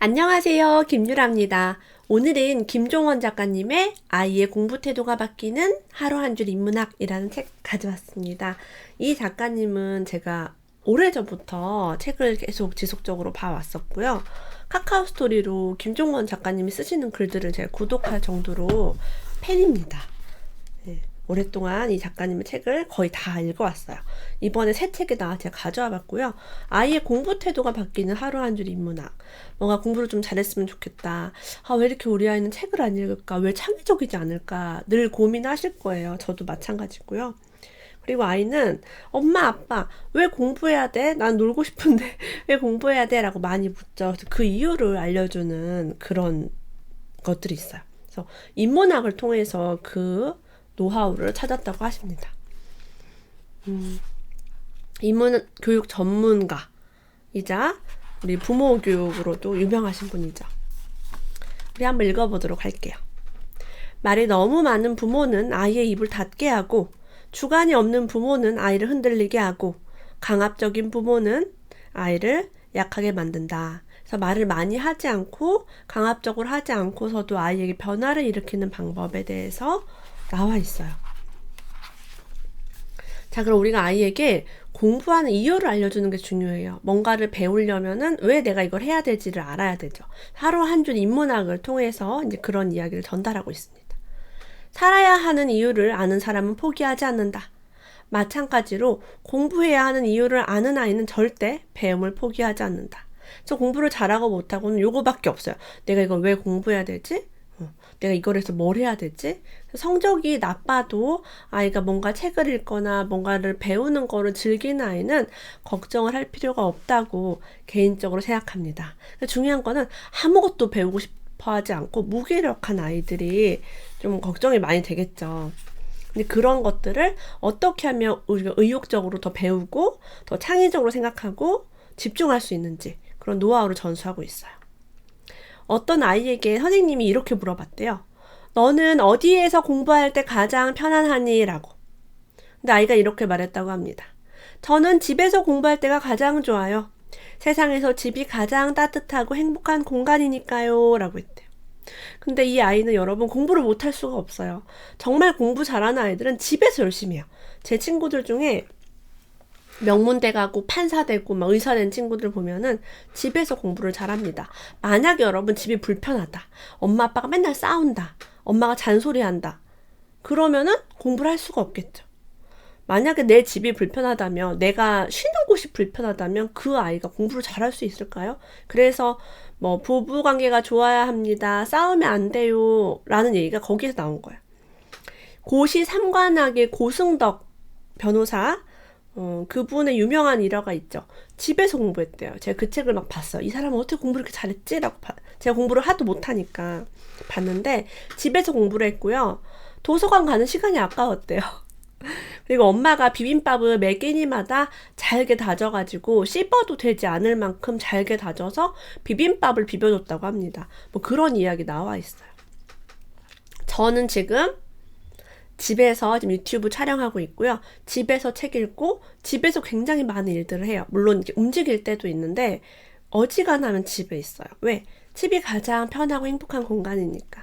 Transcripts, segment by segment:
안녕하세요. 김유라입니다. 오늘은 김종원 작가님의 아이의 공부 태도가 바뀌는 하루 한 줄 인문학이라는 책 가져왔습니다. 이 작가님은 제가 오래전부터 책을 계속 지속적으로 봐왔었고요. 카카오 스토리로 김종원 작가님이 쓰시는 글들을 제가 구독할 정도로 팬입니다. 네, 오랫동안 이 작가님의 책을 거의 다 읽어왔어요. 이번에 새 책에다 제가 가져와 봤고요. 아이의 공부 태도가 바뀌는 하루 한 줄 인문학. 뭔가 공부를 좀 잘했으면 좋겠다. 왜 이렇게 우리 아이는 책을 안 읽을까? 왜 창의적이지 않을까? 늘 고민하실 거예요. 저도 마찬가지고요. 그리고 아이는 엄마, 아빠, 왜 공부해야 돼? 난 놀고 싶은데 왜 공부해야 돼? 라고 많이 묻죠. 그래서 그 이유를 알려주는 그런 것들이 있어요. 그래서 인문학을 통해서 그 노하우를 찾았다고 하십니다. 인문교육 전문가이자 우리 부모 교육으로도 유명하신 분이죠. 우리 한번 읽어보도록 할게요. 말이 너무 많은 부모는 아이의 입을 닫게 하고, 주관이 없는 부모는 아이를 흔들리게 하고, 강압적인 부모는 아이를 약하게 만든다. 그래서 말을 많이 하지 않고 강압적으로 하지 않고서도 아이에게 변화를 일으키는 방법에 대해서 나와 있어요. 자, 그럼 우리가 아이에게 공부하는 이유를 알려주는 게 중요해요. 뭔가를 배우려면은 왜 내가 이걸 해야 될지를 알아야 되죠. 하루 한 줄 인문학을 통해서 이제 그런 이야기를 전달하고 있습니다. 살아야 하는 이유를 아는 사람은 포기하지 않는다. 마찬가지로 공부해야 하는 이유를 아는 아이는 절대 배움을 포기하지 않는다. 저 공부를 잘하고 못하고는 요거밖에 없어요. 내가 이걸 왜 공부해야 되지? 내가 이걸 해서 뭘 해야 되지? 성적이 나빠도 아이가 뭔가 책을 읽거나 뭔가를 배우는 거를 즐기는 아이는 걱정을 할 필요가 없다고 개인적으로 생각합니다. 중요한 거는 아무것도 배우고 싶어 하지 않고 무기력한 아이들이 좀 걱정이 많이 되겠죠. 근데 그런 것들을 어떻게 하면 우리가 의욕적으로 더 배우고 더 창의적으로 생각하고 집중할 수 있는지 그런 노하우를 전수하고 있어요. 어떤 아이에게 선생님이 이렇게 물어봤대요. 너는 어디에서 공부할 때 가장 편안하니? 라고. 근데 아이가 이렇게 말했다고 합니다. 저는 집에서 공부할 때가 가장 좋아요. 세상에서 집이 가장 따뜻하고 행복한 공간이니까요. 라고 했대요. 근데 이 아이는 여러분 공부를 못할 수가 없어요. 정말 공부 잘하는 아이들은 집에서 열심히 해요. 제 친구들 중에 명문대 가고 판사 되고 막 의사 된 친구들 보면은 집에서 공부를 잘합니다. 만약에 여러분 집이 불편하다. 엄마 아빠가 맨날 싸운다. 엄마가 잔소리한다. 그러면은 공부를 할 수가 없겠죠. 만약에 내 집이 불편하다면 내가 쉬는 곳이 불편하다면 그 아이가 공부를 잘할 수 있을까요? 그래서 뭐 부부관계가 좋아야 합니다. 싸우면 안 돼요. 라는 얘기가 거기에서 나온 거예요. 고시 삼관학의 고승덕 변호사 그분의 유명한 일화가 있죠. 집에서 공부했대요. 제가 그 책을 막 봤어요. 이 사람은 어떻게 공부를 이렇게 잘했지? 라고 제가 공부를 하도 못하니까 봤는데 집에서 공부를 했고요. 도서관 가는 시간이 아까웠대요. 그리고 엄마가 비빔밥을 매 끼니마다 잘게 다져가지고 씹어도 되지 않을 만큼 잘게 다져서 비빔밥을 비벼줬다고 합니다. 뭐 그런 이야기 나와 있어요. 저는 지금 집에서 지금 유튜브 촬영하고 있고요. 집에서 책 읽고 집에서 굉장히 많은 일들을 해요. 물론 이제 움직일 때도 있는데 어지간하면 집에 있어요. 왜? 집이 가장 편하고 행복한 공간이니까.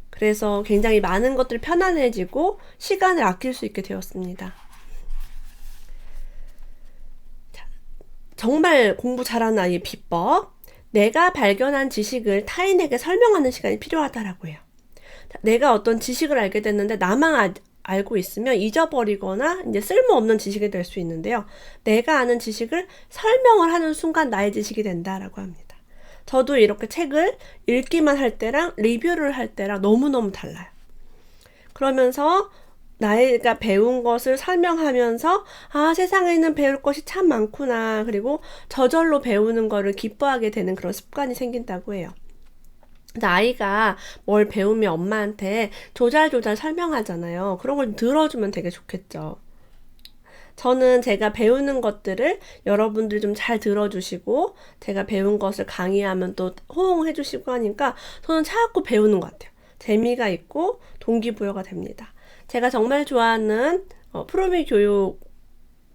그래서 굉장히 많은 것들이 편안해지고 시간을 아낄 수 있게 되었습니다. 자, 정말 공부 잘하는 아이의 비법. 내가 발견한 지식을 타인에게 설명하는 시간이 필요하다라고 해요. 내가 어떤 지식을 알게 됐는데 나만 알고 있으면 잊어버리거나 이제 쓸모없는 지식이 될 수 있는데요. 내가 아는 지식을 설명을 하는 순간 나의 지식이 된다라고 합니다. 저도 이렇게 책을 읽기만 할 때랑 리뷰를 할 때랑 너무너무 달라요. 그러면서 나이가 배운 것을 설명하면서 세상에는 배울 것이 참 많구나. 그리고 저절로 배우는 거를 기뻐하게 되는 그런 습관이 생긴다고 해요. 아이가 뭘 배우면 엄마한테 조잘조잘 설명하잖아요. 그런 걸 들어주면 되게 좋겠죠. 저는 제가 배우는 것들을 여러분들 좀 잘 들어주시고 제가 배운 것을 강의하면 또 호응해 주시고 하니까 저는 자꾸 배우는 것 같아요. 재미가 있고 동기부여가 됩니다. 제가 정말 좋아하는 프로미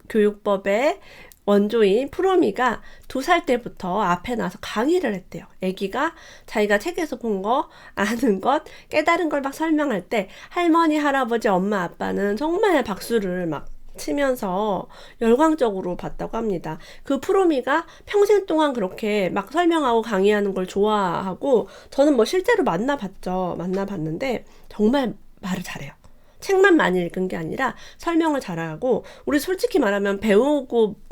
교육법의 원조인 프로미가 2살 때부터 앞에 나서 강의를 했대요. 아기가 자기가 책에서 본 거, 아는 것, 깨달은 걸 막 설명할 때 할머니, 할아버지, 엄마, 아빠는 정말 박수를 막 치면서 열광적으로 봤다고 합니다. 그 프로미가 평생 동안 그렇게 막 설명하고 강의하는 걸 좋아하고, 저는 뭐 실제로 만나봤는데 정말 말을 잘해요. 책만 많이 읽은 게 아니라 설명을 잘하고, 우리 솔직히 말하면 배우고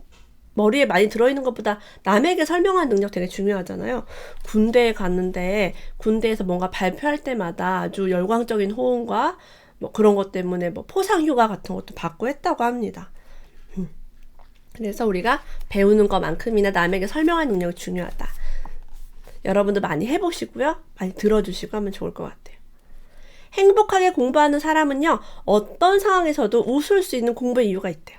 머리에 많이 들어있는 것보다 남에게 설명하는 능력 되게 중요하잖아요. 군대에 갔는데 군대에서 뭔가 발표할 때마다 아주 열광적인 호응과 뭐 그런 것 때문에 뭐 포상휴가 같은 것도 받고 했다고 합니다. 그래서 우리가 배우는 것만큼이나 남에게 설명하는 능력이 중요하다. 여러분도 많이 해보시고요. 많이 들어주시고 하면 좋을 것 같아요. 행복하게 공부하는 사람은요, 어떤 상황에서도 웃을 수 있는 공부의 이유가 있대요.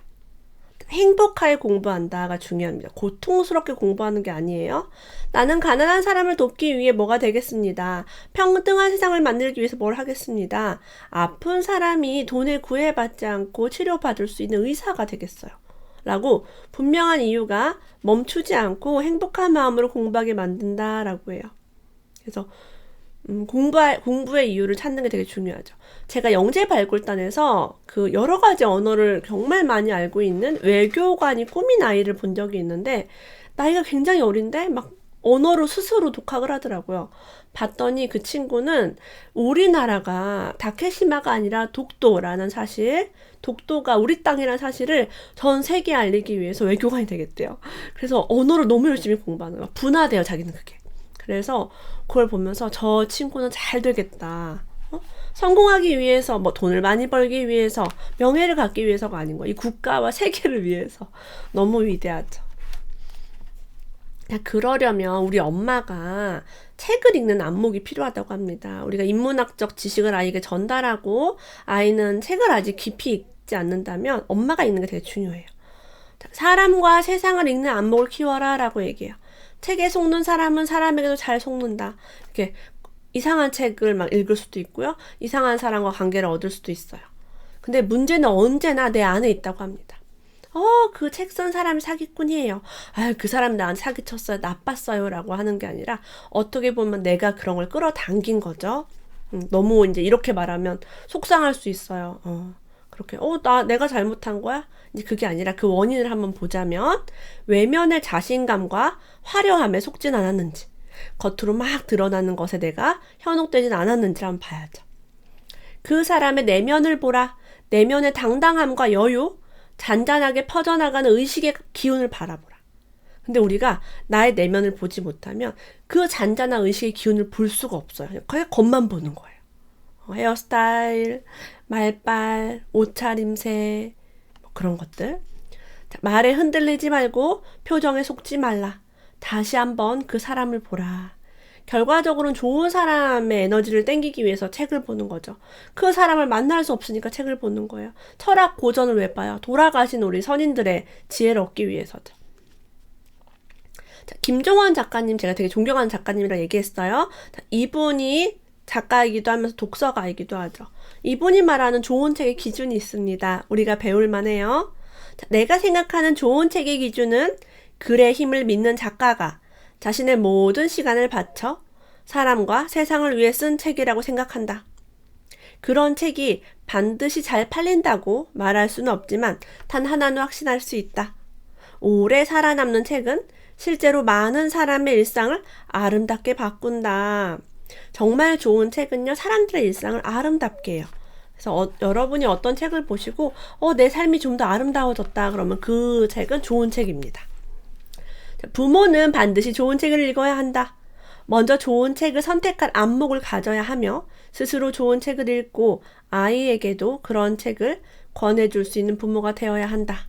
행복하게 공부한다가 중요합니다. 고통스럽게 공부하는 게 아니에요. 나는 가난한 사람을 돕기 위해 뭐가 되겠습니다. 평등한 세상을 만들기 위해서 뭘 하겠습니다. 아픈 사람이 돈을 구애받지 않고 치료받을 수 있는 의사가 되겠어요. 라고 분명한 이유가 멈추지 않고 행복한 마음으로 공부하게 만든다라고 해요. 그래서 공부의 이유를 찾는 게 되게 중요하죠. 제가 영재발굴단에서 그 여러 가지 언어를 정말 많이 알고 있는 외교관이 꾸민 아이를 본 적이 있는데, 나이가 굉장히 어린데 막 언어로 스스로 독학을 하더라고요. 봤더니 그 친구는 우리나라가 다케시마가 아니라 독도라는 사실, 독도가 우리 땅이라는 사실을 전 세계에 알리기 위해서 외교관이 되겠대요. 그래서 언어를 너무 열심히 공부하는 거야. 분화돼요, 자기는 그게. 그래서 그걸 보면서 저 친구는 잘 되겠다. 성공하기 위해서, 뭐 돈을 많이 벌기 위해서, 명예를 갖기 위해서가 아닌 거야. 이 국가와 세계를 위해서. 너무 위대하죠. 그러려면 우리 엄마가 책을 읽는 안목이 필요하다고 합니다. 우리가 인문학적 지식을 아이에게 전달하고 아이는 책을 아직 깊이 읽지 않는다면 엄마가 읽는 게 되게 중요해요. 사람과 세상을 읽는 안목을 키워라 라고 얘기해요. 책에 속는 사람은 사람에게도 잘 속는다. 이렇게 이상한 책을 막 읽을 수도 있고요. 이상한 사람과 관계를 얻을 수도 있어요. 근데 문제는 언제나 내 안에 있다고 합니다. 그 책 쓴 사람이 사기꾼이에요. 그 사람 나한테 사기쳤어요. 나빴어요. 라고 하는 게 아니라 어떻게 보면 내가 그런 걸 끌어당긴 거죠. 너무 이제 이렇게 말하면 속상할 수 있어요. 그렇게 내가 잘못한 거야? 이제 그게 아니라 그 원인을 한번 보자면, 외면의 자신감과 화려함에 속진 않았는지, 겉으로 막 드러나는 것에 내가 현혹되진 않았는지를 한번 봐야죠. 그 사람의 내면을 보라. 내면의 당당함과 여유, 잔잔하게 퍼져나가는 의식의 기운을 바라보라. 근데 우리가 나의 내면을 보지 못하면 그 잔잔한 의식의 기운을 볼 수가 없어요. 그냥 겉만 보는 거예요. 헤어스타일, 말빨, 옷차림새, 뭐 그런 것들. 말에 흔들리지 말고 표정에 속지 말라. 다시 한번 그 사람을 보라. 결과적으로는 좋은 사람의 에너지를 땡기기 위해서 책을 보는 거죠. 그 사람을 만날 수 없으니까 책을 보는 거예요. 철학 고전을 왜 봐요? 돌아가신 우리 선인들의 지혜를 얻기 위해서죠. 자, 김종원 작가님, 제가 되게 존경하는 작가님이라 얘기했어요. 자, 이분이 작가이기도 하면서 독서가이기도 하죠. 이분이 말하는 좋은 책의 기준이 있습니다. 우리가 배울 만해요. 자, 내가 생각하는 좋은 책의 기준은 글의 힘을 믿는 작가가 자신의 모든 시간을 바쳐 사람과 세상을 위해 쓴 책이라고 생각한다. 그런 책이 반드시 잘 팔린다고 말할 수는 없지만 단 하나는 확신할 수 있다. 오래 살아남는 책은 실제로 많은 사람의 일상을 아름답게 바꾼다. 정말 좋은 책은요, 사람들의 일상을 아름답게 해요. 그래서 여러분이 어떤 책을 보시고 내 삶이 좀 더 아름다워졌다 그러면 그 책은 좋은 책입니다. 부모는 반드시 좋은 책을 읽어야 한다. 먼저 좋은 책을 선택할 안목을 가져야 하며 스스로 좋은 책을 읽고 아이에게도 그런 책을 권해줄 수 있는 부모가 되어야 한다.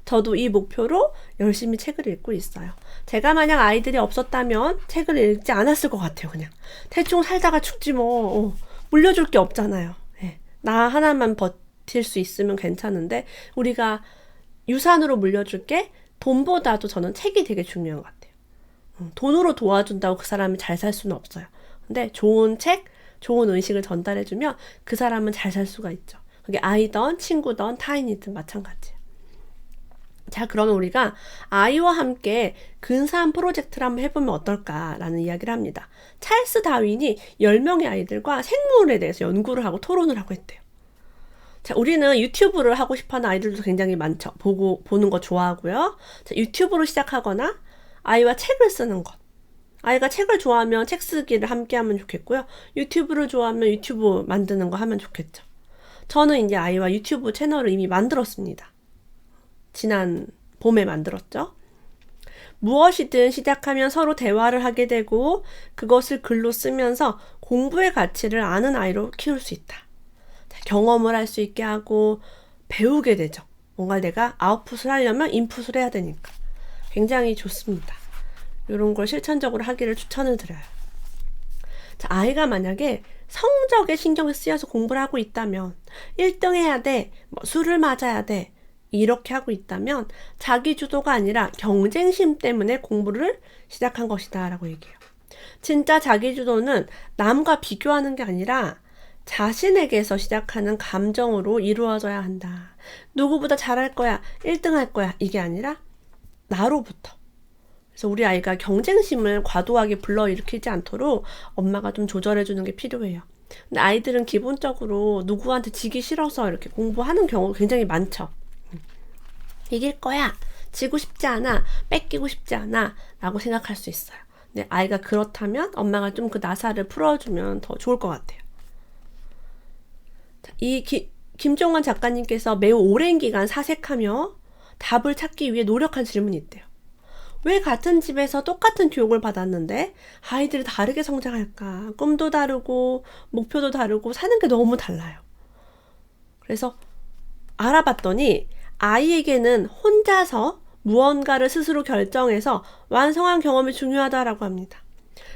저도 이 목표로 열심히 책을 읽고 있어요. 제가 만약 아이들이 없었다면 책을 읽지 않았을 것 같아요. 그냥 대충 살다가 죽지 뭐. 물려줄 게 없잖아요. 나 하나만 버틸 수 있으면 괜찮은데 우리가 유산으로 물려줄 게 돈보다도 저는 책이 되게 중요한 것 같아요. 돈으로 도와준다고 그 사람이 잘 살 수는 없어요. 근데 좋은 책, 좋은 의식을 전달해주면 그 사람은 잘 살 수가 있죠. 그게 아이든 친구든 타인이든 마찬가지예요. 자, 그러면 우리가 아이와 함께 근사한 프로젝트를 한번 해보면 어떨까라는 이야기를 합니다. 찰스 다윈이 10명의 아이들과 생물에 대해서 연구를 하고 토론을 하고 했대요. 자, 우리는 유튜브를 하고 싶어하는 아이들도 굉장히 많죠. 보는 거 좋아하고요. 자, 유튜브로 시작하거나 아이와 책을 쓰는 것. 아이가 책을 좋아하면 책 쓰기를 함께 하면 좋겠고요. 유튜브를 좋아하면 유튜브 만드는 거 하면 좋겠죠. 저는 이제 아이와 유튜브 채널을 이미 만들었습니다. 지난 봄에 만들었죠. 무엇이든 시작하면 서로 대화를 하게 되고 그것을 글로 쓰면서 공부의 가치를 아는 아이로 키울 수 있다. 경험을 할 수 있게 하고 배우게 되죠. 뭔가 내가 아웃풋을 하려면 인풋을 해야 되니까. 굉장히 좋습니다. 이런 걸 실천적으로 하기를 추천을 드려요. 자, 아이가 만약에 성적에 신경을 쓰여서 공부를 하고 있다면 1등 해야 돼, 술을 맞아야 돼 이렇게 하고 있다면 자기 주도가 아니라 경쟁심 때문에 공부를 시작한 것이다 라고 얘기해요. 진짜 자기 주도는 남과 비교하는 게 아니라 자신에게서 시작하는 감정으로 이루어져야 한다. 누구보다 잘할 거야, 1등 할 거야 이게 아니라 나로부터. 그래서 우리 아이가 경쟁심을 과도하게 불러일으키지 않도록 엄마가 좀 조절해주는 게 필요해요. 근데 아이들은 기본적으로 누구한테 지기 싫어서 이렇게 공부하는 경우가 굉장히 많죠. 이길 거야, 지고 싶지 않아, 뺏기고 싶지 않아 라고 생각할 수 있어요. 근데 아이가 그렇다면 엄마가 좀 그 나사를 풀어주면 더 좋을 것 같아요. 이 김종원 작가님께서 매우 오랜 기간 사색하며 답을 찾기 위해 노력한 질문이 있대요. 왜 같은 집에서 똑같은 교육을 받았는데 아이들이 다르게 성장할까? 꿈도 다르고 목표도 다르고 사는 게 너무 달라요. 그래서 알아봤더니 아이에게는 혼자서 무언가를 스스로 결정해서 완성한 경험이 중요하다라고 합니다.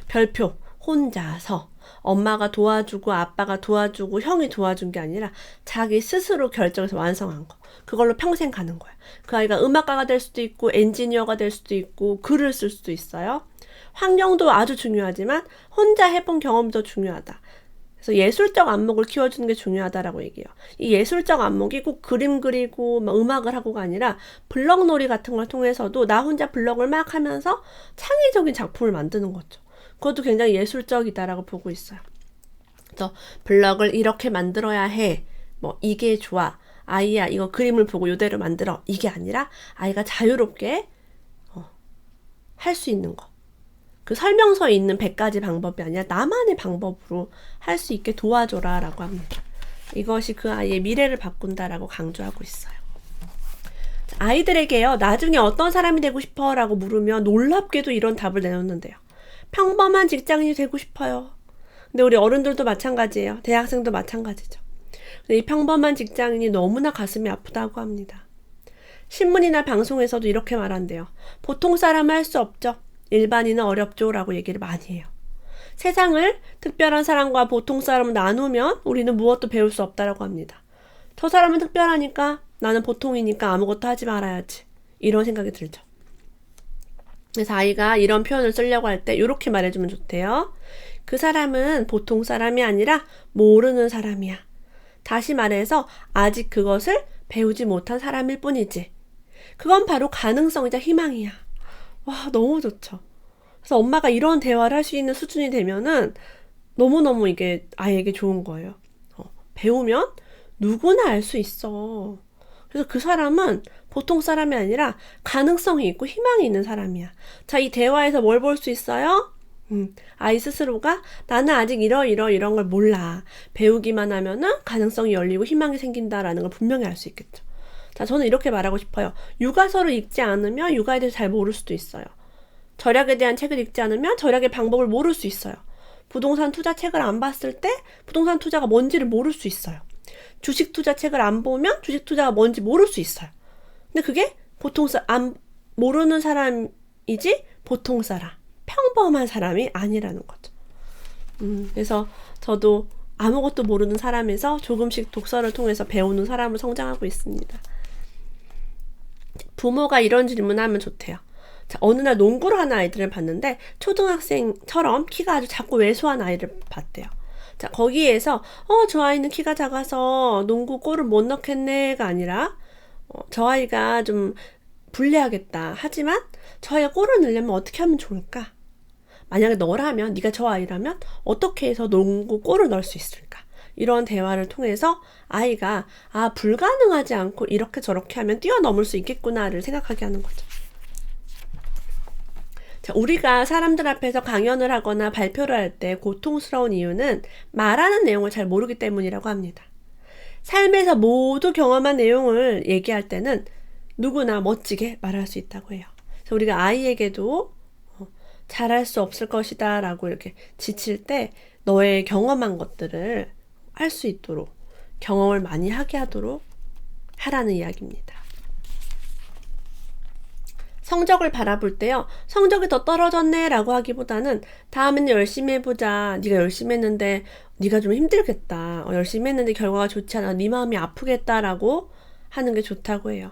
별표, 혼자서. 엄마가 도와주고 아빠가 도와주고 형이 도와준 게 아니라 자기 스스로 결정해서 완성한 거. 그걸로 평생 가는 거야. 그 아이가 음악가가 될 수도 있고 엔지니어가 될 수도 있고 글을 쓸 수도 있어요. 환경도 아주 중요하지만 혼자 해본 경험이 더 중요하다. 그래서 예술적 안목을 키워주는 게 중요하다라고 얘기해요. 이 예술적 안목이 꼭 그림 그리고 막 음악을 하고가 아니라 블럭놀이 같은 걸 통해서도 나 혼자 블럭을 막 하면서 창의적인 작품을 만드는 거죠. 그것도 굉장히 예술적이다라고 보고 있어요. 그래서 블럭을 이렇게 만들어야 해. 이게 좋아. 아이야, 이거 그림을 보고 이대로 만들어. 이게 아니라 아이가 자유롭게 할 수 있는 거. 그 설명서에 있는 100가지 방법이 아니라 나만의 방법으로 할 수 있게 도와줘라 라고 합니다. 이것이 그 아이의 미래를 바꾼다라고 강조하고 있어요. 아이들에게요, 나중에 어떤 사람이 되고 싶어? 라고 물으면 놀랍게도 이런 답을 내놓는데요. 평범한 직장인이 되고 싶어요. 근데 우리 어른들도 마찬가지예요. 대학생도 마찬가지죠. 근데 이 평범한 직장인이 너무나 가슴이 아프다고 합니다. 신문이나 방송에서도 이렇게 말한대요. 보통 사람은 할 수 없죠. 일반인은 어렵죠 라고 얘기를 많이 해요. 세상을 특별한 사람과 보통 사람을 나누면 우리는 무엇도 배울 수 없다라고 합니다. 저 사람은 특별하니까 나는 보통이니까 아무것도 하지 말아야지. 이런 생각이 들죠. 그래서 아이가 이런 표현을 쓰려고 할 때 이렇게 말해주면 좋대요. 그 사람은 보통 사람이 아니라 모르는 사람이야. 다시 말해서 아직 그것을 배우지 못한 사람일 뿐이지. 그건 바로 가능성이자 희망이야. 와, 너무 좋죠. 그래서 엄마가 이런 대화를 할 수 있는 수준이 되면은 너무너무 이게 아이에게 좋은 거예요. 배우면 누구나 알 수 있어. 그래서 그 사람은 보통 사람이 아니라 가능성이 있고 희망이 있는 사람이야. 자, 이 대화에서 뭘 볼 수 있어요? 아이 스스로가 나는 아직 이런 걸 몰라. 배우기만 하면은 가능성이 열리고 희망이 생긴다라는 걸 분명히 알 수 있겠죠. 자, 저는 이렇게 말하고 싶어요. 육아서를 읽지 않으면 육아에 대해서 잘 모를 수도 있어요. 절약에 대한 책을 읽지 않으면 절약의 방법을 모를 수 있어요. 부동산 투자 책을 안 봤을 때 부동산 투자가 뭔지를 모를 수 있어요. 주식 투자 책을 안 보면 주식 투자가 뭔지 모를 수 있어요. 근데 그게 모르는 사람이지 보통 사람, 평범한 사람이 아니라는 거죠. 그래서 저도 아무것도 모르는 사람에서 조금씩 독서를 통해서 배우는 사람으로 성장하고 있습니다. 부모가 이런 질문을 하면 좋대요. 자, 어느 날 농구를 하는 아이들을 봤는데 초등학생처럼 키가 아주 작고 왜소한 아이를 봤대요. 자, 거기에서 저 아이는 키가 작아서 농구 골을 못 넣겠네가 아니라 저 아이가 좀 불리하겠다. 하지만 저 아이가 골을 넣으려면 어떻게 하면 좋을까? 만약에 너라면, 네가 저 아이라면 어떻게 해서 농구 골을 넣을 수 있을까? 이런 대화를 통해서 아이가 불가능하지 않고 이렇게 저렇게 하면 뛰어넘을 수 있겠구나를 생각하게 하는 거죠. 자, 우리가 사람들 앞에서 강연을 하거나 발표를 할 때 고통스러운 이유는 말하는 내용을 잘 모르기 때문이라고 합니다. 삶에서 모두 경험한 내용을 얘기할 때는 누구나 멋지게 말할 수 있다고 해요. 그래서 우리가 아이에게도 잘할 수 없을 것이다 라고 이렇게 지칠 때 너의 경험한 것들을 할 수 있도록, 경험을 많이 하게 하도록 하라는 이야기입니다. 성적을 바라볼 때요, 성적이 더 떨어졌네 라고 하기보다는 다음에는 열심히 해보자. 네가 열심히 했는데 네가 좀 힘들겠다. 열심히 했는데 결과가 좋지 않아. 네 마음이 아프겠다 라고 하는 게 좋다고 해요.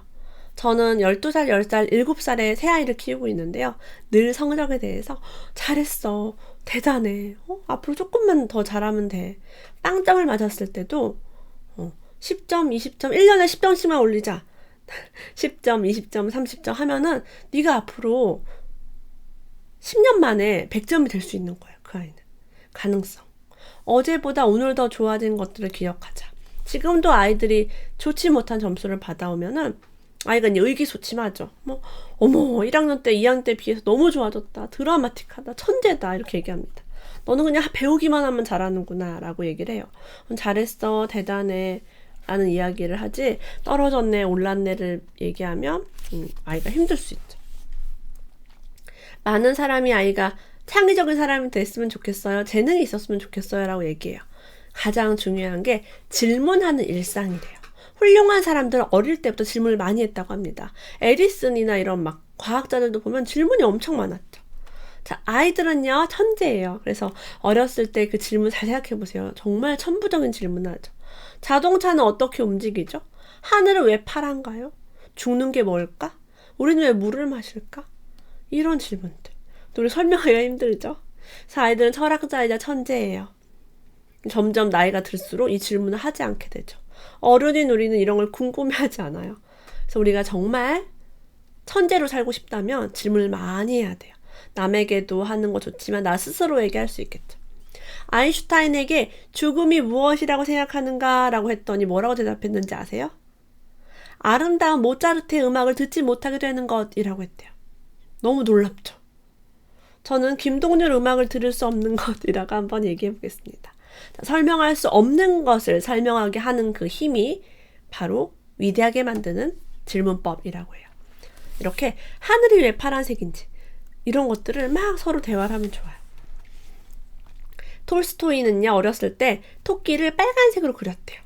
저는 12살, 10살, 7살의 새아이를 키우고 있는데요. 늘 성적에 대해서 잘했어. 대단해. 앞으로 조금만 더 잘하면 돼. 빵점을 맞았을 때도 10점, 20점, 1년에 10점씩만 올리자. 10점, 20점, 30점 하면은 네가 앞으로 10년 만에 100점이 될 수 있는 거예요. 그 아이는. 가능성. 어제보다 오늘 더 좋아진 것들을 기억하자. 지금도 아이들이 좋지 못한 점수를 받아오면은 아이가 이제 의기소침하죠. 어머, 1학년 때, 2학년 때 비해서 너무 좋아졌다. 드라마틱하다. 천재다. 이렇게 얘기합니다. 너는 그냥 배우기만 하면 잘하는구나. 라고 얘기를 해요. 잘했어. 대단해. 라는 이야기를 하지, 떨어졌네, 올랐네를 얘기하면 아이가 힘들 수 있죠. 많은 사람이 아이가 창의적인 사람이 됐으면 좋겠어요. 재능이 있었으면 좋겠어요. 라고 얘기해요. 가장 중요한 게 질문하는 일상이래요. 훌륭한 사람들은 어릴 때부터 질문을 많이 했다고 합니다. 에디슨이나 이런 막 과학자들도 보면 질문이 엄청 많았죠. 자, 아이들은요, 천재예요. 그래서 어렸을 때 그 질문 잘 생각해 보세요. 정말 천부적인 질문을 하죠. 자동차는 어떻게 움직이죠? 하늘은 왜 파란가요? 죽는 게 뭘까? 우리는 왜 물을 마실까? 이런 질문들. 우리 설명하기가 힘들죠? 그래서 아이들은 철학자이자 천재예요. 점점 나이가 들수록 이 질문을 하지 않게 되죠. 어른인 우리는 이런 걸 궁금해하지 않아요. 그래서 우리가 정말 천재로 살고 싶다면 질문을 많이 해야 돼요. 남에게도 하는 거 좋지만 나 스스로에게 할 수 있겠죠. 아인슈타인에게 죽음이 무엇이라고 생각하는가? 라고 했더니 뭐라고 대답했는지 아세요? 아름다운 모차르트의 음악을 듣지 못하게 되는 것이라고 했대요. 너무 놀랍죠? 저는 김동률 음악을 들을 수 없는 것이라고 한번 얘기해 보겠습니다. 설명할 수 없는 것을 설명하게 하는 그 힘이 바로 위대하게 만드는 질문법이라고 해요. 이렇게 하늘이 왜 파란색인지 이런 것들을 막 서로 대화를 하면 좋아요. 톨스토이는요, 어렸을 때 토끼를 빨간색으로 그렸대요.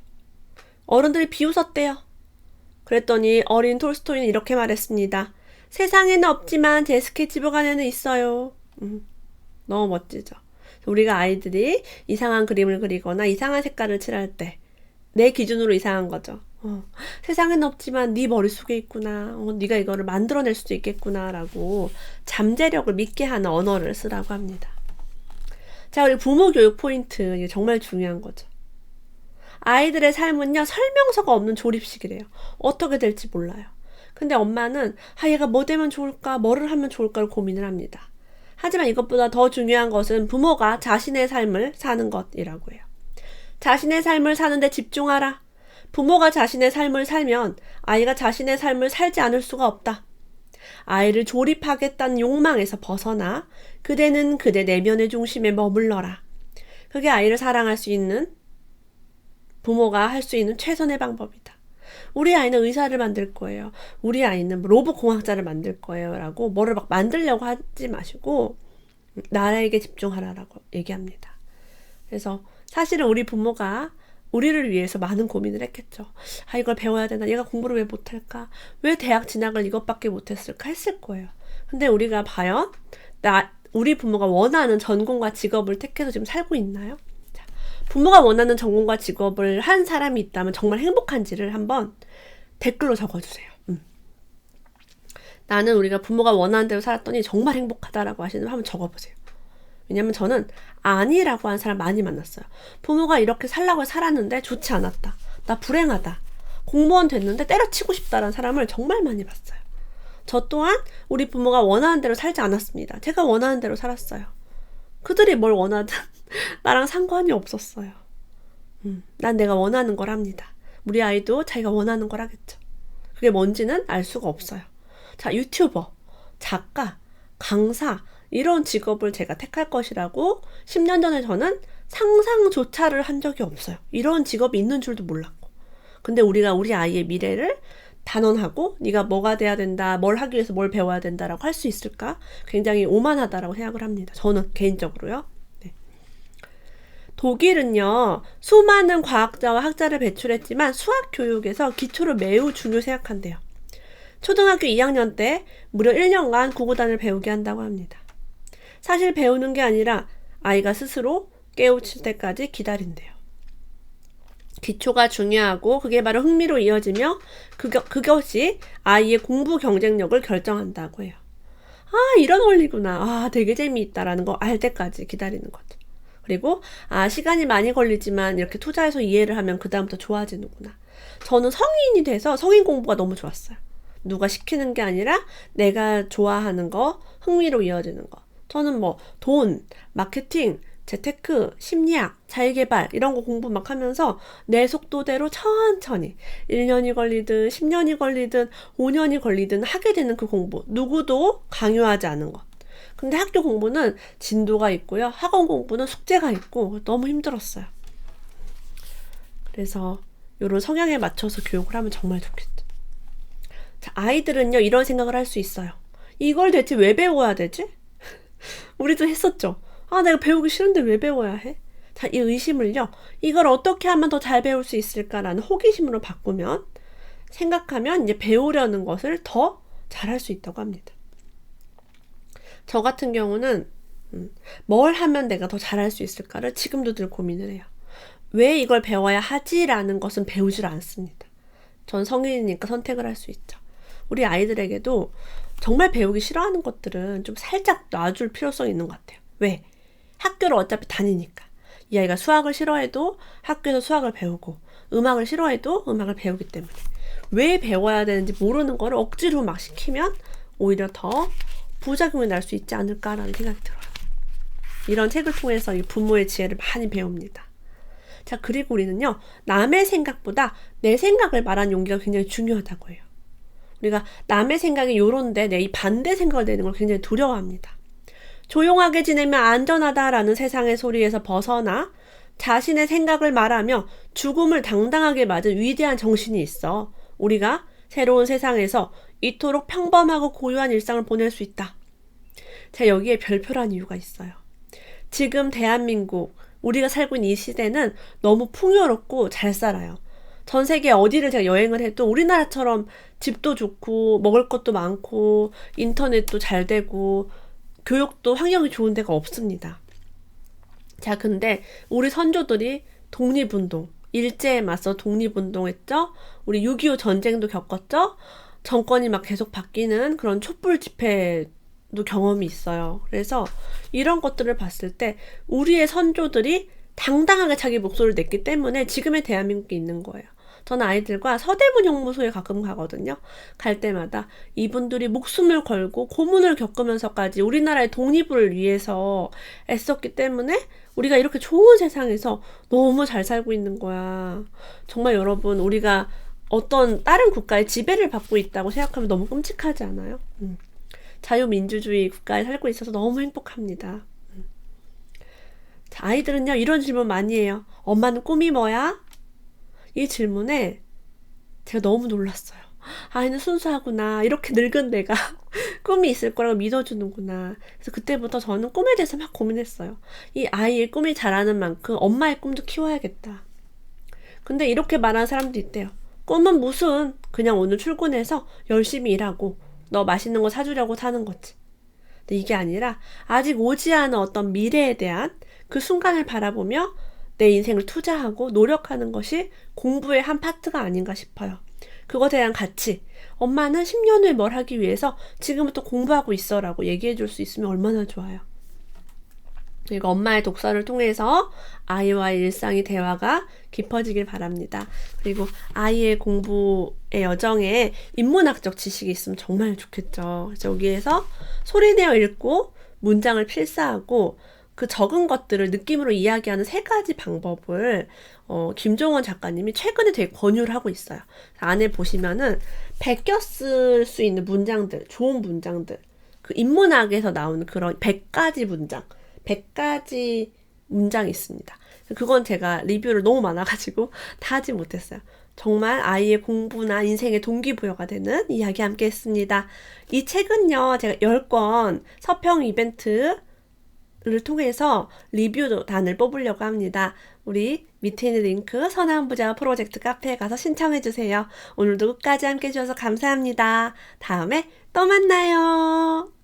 어른들이 비웃었대요. 그랬더니 어린 톨스토이는 이렇게 말했습니다. 세상에는 없지만 제 스케치북 안에는 있어요. 너무 멋지죠? 우리가 아이들이 이상한 그림을 그리거나 이상한 색깔을 칠할 때 내 기준으로 이상한 거죠. 세상에는 없지만 네 머릿속에 있구나. 네가 이거를 만들어낼 수도 있겠구나 라고 잠재력을 믿게 하는 언어를 쓰라고 합니다. 자, 우리 부모 교육 포인트, 이게 정말 중요한 거죠. 아이들의 삶은요, 설명서가 없는 조립식이래요. 어떻게 될지 몰라요. 근데 엄마는 얘가 뭐 되면 좋을까, 뭐를 하면 좋을까를 고민을 합니다. 하지만 이것보다 더 중요한 것은 부모가 자신의 삶을 사는 것이라고 해요. 자신의 삶을 사는데 집중하라. 부모가 자신의 삶을 살면 아이가 자신의 삶을 살지 않을 수가 없다. 아이를 조립하겠다는 욕망에서 벗어나 그대는 그대 내면의 중심에 머물러라. 그게 아이를 사랑할 수 있는 부모가 할 수 있는 최선의 방법이다. 우리 아이는 의사를 만들 거예요. 우리 아이는 로봇 공학자를 만들 거예요. 라고 뭐를 막 만들려고 하지 마시고 나에게 집중하라라고 얘기합니다. 그래서 사실은 우리 부모가 우리를 위해서 많은 고민을 했겠죠. 이걸 배워야 되나? 얘가 공부를 왜 못할까? 왜 대학 진학을 이것밖에 못했을까? 했을 거예요. 근데 우리가 과연 우리 부모가 원하는 전공과 직업을 택해서 지금 살고 있나요? 자, 부모가 원하는 전공과 직업을 한 사람이 있다면 정말 행복한지를 한번 댓글로 적어주세요. 나는 우리가 부모가 원하는 대로 살았더니 정말 행복하다라고 하시는 분 한번 적어보세요. 왜냐면 저는 아니라고 하는 사람 많이 만났어요. 부모가 이렇게 살라고 살았는데 좋지 않았다. 나 불행하다. 공무원 됐는데 때려치고 싶다라는 사람을 정말 많이 봤어요. 저 또한 우리 부모가 원하는 대로 살지 않았습니다. 제가 원하는 대로 살았어요. 그들이 뭘 원하든 나랑 상관이 없었어요. 난 내가 원하는 걸 합니다. 우리 아이도 자기가 원하는 걸 하겠죠. 그게 뭔지는 알 수가 없어요. 자, 유튜버, 작가, 강사 이런 직업을 제가 택할 것이라고 10년 전에 저는 상상조차를 한 적이 없어요. 이런 직업이 있는 줄도 몰랐고. 근데 우리가 우리 아이의 미래를 단언하고 네가 뭐가 돼야 된다, 뭘 하기 위해서 뭘 배워야 된다라고 할 수 있을까? 굉장히 오만하다라고 생각을 합니다. 저는 개인적으로요. 네. 독일은요, 수많은 과학자와 학자를 배출했지만 수학 교육에서 기초를 매우 중요 생각한대요. 초등학교 2학년 때 무려 1년간 구구단을 배우게 한다고 합니다. 사실 배우는 게 아니라 아이가 스스로 깨우칠 때까지 기다린대요. 기초가 중요하고 그게 바로 흥미로 이어지며 그것이 아이의 공부 경쟁력을 결정한다고 해요. 아, 이런 원리구나. 아, 되게 재미있다라는 거 알 때까지 기다리는 거죠. 그리고 시간이 많이 걸리지만 이렇게 투자해서 이해를 하면 그 다음부터 좋아지는구나. 저는 성인이 돼서 성인 공부가 너무 좋았어요. 누가 시키는 게 아니라 내가 좋아하는 거, 흥미로 이어지는 거. 저는 돈, 마케팅, 재테크, 심리학, 자기계발 이런 거 공부 막 하면서 내 속도대로 천천히 1년이 걸리든 10년이 걸리든 5년이 걸리든 하게 되는 그 공부. 누구도 강요하지 않은 것. 근데 학교 공부는 진도가 있고요. 학원 공부는 숙제가 있고 너무 힘들었어요. 그래서 이런 성향에 맞춰서 교육을 하면 정말 좋겠죠. 자, 아이들은요, 이런 생각을 할 수 있어요. 이걸 대체 왜 배워야 되지? 우리도 했었죠. 내가 배우기 싫은데 왜 배워야 해? 자, 이 의심을요, 이걸 어떻게 하면 더 잘 배울 수 있을까라는 호기심으로 바꾸면, 생각하면 이제 배우려는 것을 더 잘할 수 있다고 합니다. 저 같은 경우는 뭘 하면 내가 더 잘할 수 있을까를 지금도 늘 고민을 해요. 왜 이걸 배워야 하지라는 것은 배우질 않습니다. 전 성인이니까 선택을 할 수 있죠. 우리 아이들에게도 정말 배우기 싫어하는 것들은 좀 살짝 놔줄 필요성이 있는 것 같아요. 왜? 학교를 어차피 다니니까. 이 아이가 수학을 싫어해도 학교에서 수학을 배우고 음악을 싫어해도 음악을 배우기 때문에 왜 배워야 되는지 모르는 거를 억지로 막 시키면 오히려 더 부작용이 날 수 있지 않을까라는 생각이 들어요. 이런 책을 통해서 이 부모의 지혜를 많이 배웁니다. 자, 그리고 우리는요, 남의 생각보다 내 생각을 말하는 용기가 굉장히 중요하다고 해요. 우리가 남의 생각이 요런데 내 이 반대 생각을 내는 걸 굉장히 두려워합니다. 조용하게 지내면 안전하다라는 세상의 소리에서 벗어나 자신의 생각을 말하며 죽음을 당당하게 맞은 위대한 정신이 있어 우리가 새로운 세상에서 이토록 평범하고 고요한 일상을 보낼 수 있다. 자, 여기에 별표란 이유가 있어요. 지금 대한민국, 우리가 살고 있는 이 시대는 너무 풍요롭고 잘 살아요. 전 세계 어디를 제가 여행을 해도 우리나라처럼 집도 좋고 먹을 것도 많고 인터넷도 잘 되고 교육도 환경이 좋은 데가 없습니다. 자, 근데 우리 선조들이 독립운동, 일제에 맞서 독립운동했죠. 우리 6.25 전쟁도 겪었죠. 정권이 막 계속 바뀌는 그런 촛불 집회도 경험이 있어요. 그래서 이런 것들을 봤을 때 우리의 선조들이 당당하게 자기 목소리를 냈기 때문에 지금의 대한민국이 있는 거예요. 저는 아이들과 서대문 형무소에 가끔 가거든요. 갈 때마다 이분들이 목숨을 걸고 고문을 겪으면서까지 우리나라의 독립을 위해서 애썼기 때문에 우리가 이렇게 좋은 세상에서 너무 잘 살고 있는 거야. 정말 여러분, 우리가 어떤 다른 국가의 지배를 받고 있다고 생각하면 너무 끔찍하지 않아요? 자유민주주의 국가에 살고 있어서 너무 행복합니다. 자, 아이들은요, 이런 질문 많이 해요. 엄마는 꿈이 뭐야? 이 질문에 제가 너무 놀랐어요. 아이는 순수하구나. 이렇게 늙은 내가 꿈이 있을 거라고 믿어주는구나. 그래서 그때부터 저는 꿈에 대해서 막 고민했어요. 이 아이의 꿈이 자라는 만큼 엄마의 꿈도 키워야겠다. 근데 이렇게 말하는 사람도 있대요. 꿈은 무슨, 그냥 오늘 출근해서 열심히 일하고 너 맛있는 거 사주려고 사는 거지. 근데 이게 아니라 아직 오지 않은 어떤 미래에 대한 그 순간을 바라보며 내 인생을 투자하고 노력하는 것이 공부의 한 파트가 아닌가 싶어요. 그것에 대한 가치. 엄마는 10년 후에 뭘 하기 위해서 지금부터 공부하고 있어라고 얘기해 줄 수 있으면 얼마나 좋아요. 그리고 엄마의 독서를 통해서 아이와의 일상의 대화가 깊어지길 바랍니다. 그리고 아이의 공부의 여정에 인문학적 지식이 있으면 정말 좋겠죠. 그래서 여기에서 소리내어 읽고 문장을 필사하고 그 적은 것들을 느낌으로 이야기하는 3가지 방법을 김종원 작가님이 최근에 되게 권유를 하고 있어요. 안에 보시면은 베껴 쓸 수 있는 문장들, 좋은 문장들, 그 인문학에서 나오는 그런 100가지 문장, 100가지 문장이 있습니다. 그건 제가 리뷰를 너무 많아가지고 다 하지 못했어요. 정말 아이의 공부나 인생의 동기부여가 되는 이야기 함께 했습니다. 이 책은요, 제가 10권 서평 이벤트를 통해서 리뷰단을 뽑으려고 합니다. 우리 밑에 있는 링크 선한부자 프로젝트 카페에 가서 신청해주세요. 오늘도 끝까지 함께 해주셔서 감사합니다. 다음에 또 만나요.